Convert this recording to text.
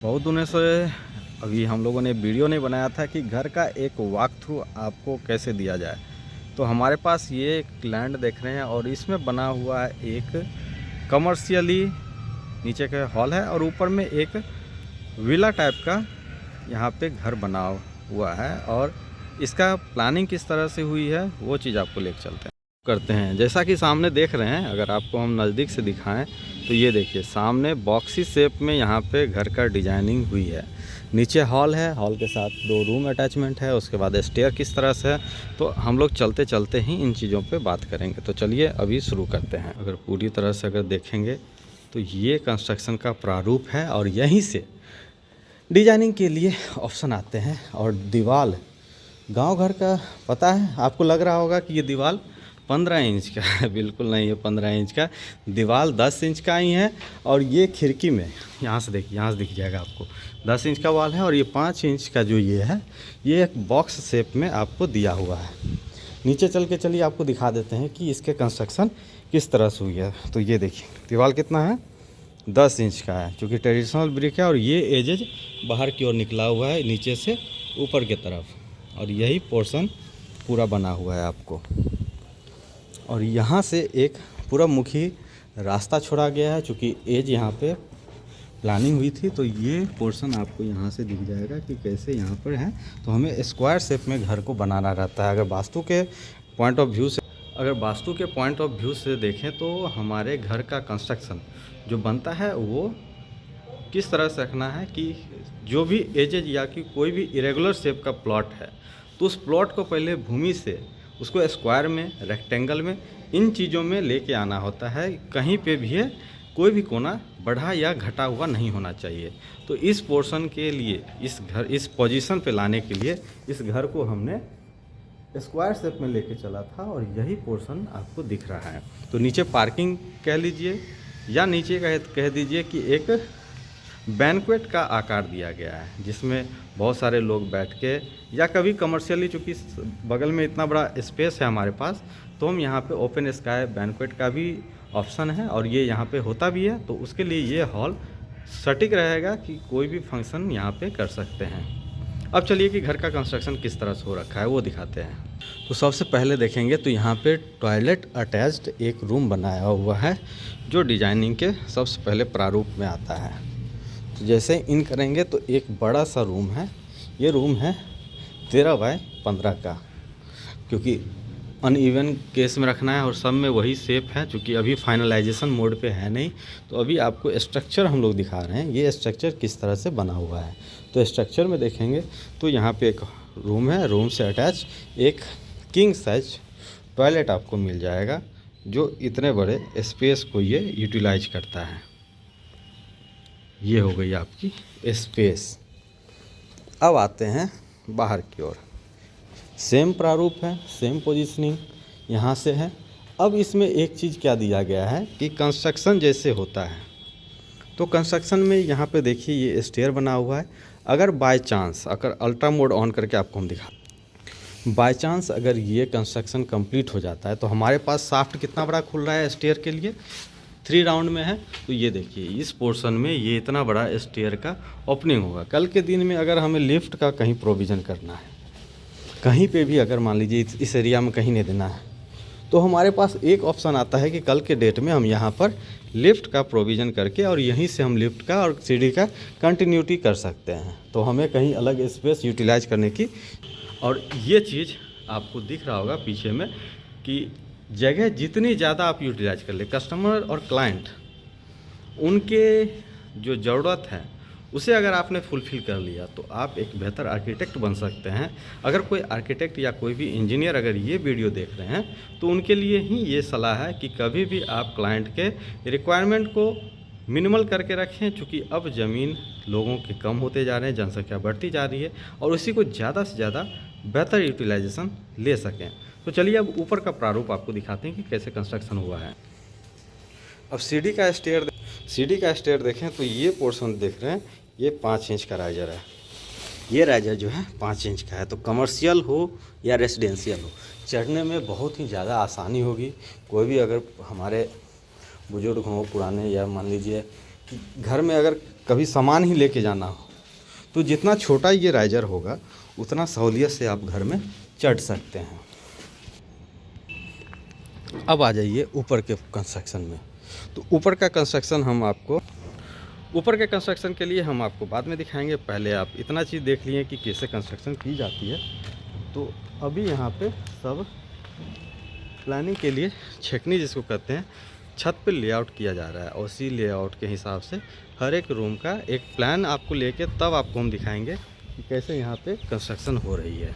बहुत दिनों से अभी हम लोगों ने वीडियो नहीं बनाया था कि घर का एक वॉक थ्रू आपको कैसे दिया जाए। तो हमारे पास ये एक लैंड देख रहे हैं और इसमें बना हुआ है एक कमर्शियली नीचे का हॉल है और ऊपर में एक विला टाइप का यहाँ पे घर बना हुआ है। और इसका प्लानिंग किस तरह से हुई है वो चीज़ आपको लेकर चलते हैं करते हैं। जैसा कि सामने देख रहे हैं, अगर आपको हम नज़दीक से दिखाएं तो ये देखिए सामने बॉक्सी शेप में यहाँ पे घर का डिजाइनिंग हुई है। नीचे हॉल है, हॉल के साथ 2 रूम अटैचमेंट है। उसके बाद स्टेयर किस तरह से है तो हम लोग चलते चलते ही इन चीज़ों पे बात करेंगे। तो चलिए अभी शुरू करते हैं। अगर पूरी तरह से अगर देखेंगे तो ये कंस्ट्रक्शन का प्रारूप है और यहीं से डिजाइनिंग के लिए ऑप्शन आते हैं। और दीवार गांव घर का पता है आपको, लग रहा होगा कि ये दीवार 15 इंच का है। बिल्कुल नहीं, ये 15 इंच का दीवार 10 इंच का ही है। और ये खिड़की में यहाँ से देखिए, यहाँ से दिख जाएगा आपको 10 इंच का वाल है। और ये 5 इंच का जो ये है ये एक बॉक्स शेप में आपको दिया हुआ है। नीचे चल के चलिए आपको दिखा देते हैं कि इसके कंस्ट्रक्शन किस तरह से हुई है। तो ये देखिए दीवार कितना है, 10 इंच का है, क्योंकि ट्रेडिशनल ब्रिक है। और ये एजेज बाहर की ओर निकला हुआ है नीचे से ऊपर की तरफ, और यही पोर्शन पूरा बना हुआ है आपको। और यहाँ से एक पूरा मुखी रास्ता छोड़ा गया है, चूँकि एज यहाँ पे प्लानिंग हुई थी। तो ये पोर्शन आपको यहाँ से दिख जाएगा कि कैसे यहाँ पर है। तो हमें स्क्वायर शेप में घर को बनाना रहता है। अगर वास्तु के पॉइंट ऑफ व्यू से देखें तो हमारे घर का कंस्ट्रक्शन जो बनता है वो किस तरह से रखना है कि जो भी एजेज या कि कोई भी इरेगुलर शेप का प्लॉट है तो उस प्लॉट को पहले भूमि से उसको स्क्वायर में, रेक्टेंगल में, इन चीज़ों में लेके आना होता है। कहीं पे भी है कोई भी कोना बढ़ा या घटा हुआ नहीं होना चाहिए। तो इस पोर्शन के लिए इस पोजीशन पे लाने के लिए इस घर को हमने स्क्वायर शेप में लेके चला था। और यही पोर्शन आपको दिख रहा है। तो नीचे पार्किंग कह लीजिए या नीचे कह दीजिए कि एक बैंक्वेट का आकार दिया गया है, जिसमें बहुत सारे लोग बैठ के या कभी कमर्शियली, चूँकि बगल में इतना बड़ा स्पेस है हमारे पास, तो हम यहाँ पे ओपन स्काई बैंक्वेट का भी ऑप्शन है और ये यहाँ पे होता भी है। तो उसके लिए ये हॉल सटीक रहेगा कि कोई भी फंक्शन यहाँ पे कर सकते हैं। अब चलिए कि घर का कंस्ट्रक्शन किस तरह से हो रखा है वो दिखाते हैं। तो सबसे पहले देखेंगे तो यहाँ पे टॉयलेट अटैच्ड एक रूम बनाया हुआ है जो डिजाइनिंग के सबसे पहले प्रारूप में आता है। तो जैसे इन करेंगे तो एक बड़ा सा रूम है। ये रूम है 13 बाय 15 का, क्योंकि अनइवन केस में रखना है और सब में वही शेप है। चूँकि अभी फाइनलाइजेशन मोड पे है नहीं, तो अभी आपको स्ट्रक्चर हम लोग दिखा रहे हैं ये स्ट्रक्चर किस तरह से बना हुआ है। तो स्ट्रक्चर में देखेंगे तो यहाँ पे एक रूम है, रूम से अटैच एक किंग साइज टॉयलेट आपको मिल जाएगा जो इतने बड़े स्पेस को ये यूटिलाइज करता है। ये हो गई आपकी स्पेस। अब आते हैं बाहर की ओर। सेम प्रारूप है, सेम पोजीशनिंग यहाँ से है। अब इसमें एक चीज़ क्या दिया गया है कि कंस्ट्रक्शन जैसे होता है तो कंस्ट्रक्शन में यहाँ पे देखिए ये स्टेयर बना हुआ है। अगर बाय चांस, अगर अल्ट्रा मोड ऑन करके आपको हम दिखा, बाय चांस अगर ये कंस्ट्रक्शन कंप्लीट हो जाता है तो हमारे पास शाफ्ट कितना बड़ा खुल रहा है स्टेयर के लिए, 3 राउंड में है। तो ये देखिए इस पोर्शन में ये इतना बड़ा स्टेयर का ओपनिंग होगा। कल के दिन में अगर हमें लिफ्ट का कहीं प्रोविज़न करना है, कहीं पे भी अगर मान लीजिए इस एरिया में कहीं नहीं देना है, तो हमारे पास एक ऑप्शन आता है कि कल के डेट में हम यहाँ पर लिफ्ट का प्रोविज़न करके और यहीं से हम लिफ्ट का और सीढ़ी का कंटिन्यूटी कर सकते हैं। तो हमें कहीं अलग स्पेस यूटिलाइज करने की। और ये चीज़ आपको दिख रहा होगा पीछे में कि जगह जितनी ज़्यादा आप यूटिलाइज कर ले, कस्टमर और क्लाइंट उनके जो ज़रूरत है उसे अगर आपने फुलफ़िल कर लिया तो आप एक बेहतर आर्किटेक्ट बन सकते हैं। अगर कोई आर्किटेक्ट या कोई भी इंजीनियर अगर ये वीडियो देख रहे हैं तो उनके लिए ही ये सलाह है कि कभी भी आप क्लाइंट के रिक्वायरमेंट को मिनिमल करके रखें। चूँकि अब ज़मीन लोगों के कम होते जा रहे हैं, जनसंख्या बढ़ती जा रही है, और उसी को ज़्यादा से ज़्यादा बेहतर यूटिलाइजेशन ले सकें। तो चलिए अब ऊपर का प्रारूप आपको दिखाते हैं कि कैसे कंस्ट्रक्शन हुआ है। अब सीढ़ी का स्टेयर देखें तो ये पोर्शन देख रहे हैं, ये 5 इंच का राइजर है। ये राइजर जो है 5 इंच का है। तो कमर्शियल हो या रेसिडेंशियल हो, चढ़ने में बहुत ही ज़्यादा आसानी होगी। कोई भी अगर हमारे बुजुर्ग हों पुराने, या मान लीजिए कि घर में अगर कभी सामान ही लेके जाना हो, तो जितना छोटा ये राइजर होगा उतना सहूलियत से आप घर में चढ़ सकते हैं। अब आ जाइए ऊपर के कंस्ट्रक्शन में। तो ऊपर का कंस्ट्रक्शन ऊपर के कंस्ट्रक्शन के लिए हम आपको बाद में दिखाएंगे। पहले आप इतना चीज़ देख लिए कि कैसे कंस्ट्रक्शन की जाती है। तो अभी यहाँ पे सब प्लानिंग के लिए छेकनी जिसको कहते हैं, छत पे लेआउट किया जा रहा है, और उसी लेआउट के हिसाब से हर एक रूम का एक प्लान आपको लेके तब आपको हम दिखाएंगे कि कैसे यहाँ पे कंस्ट्रक्शन हो रही है।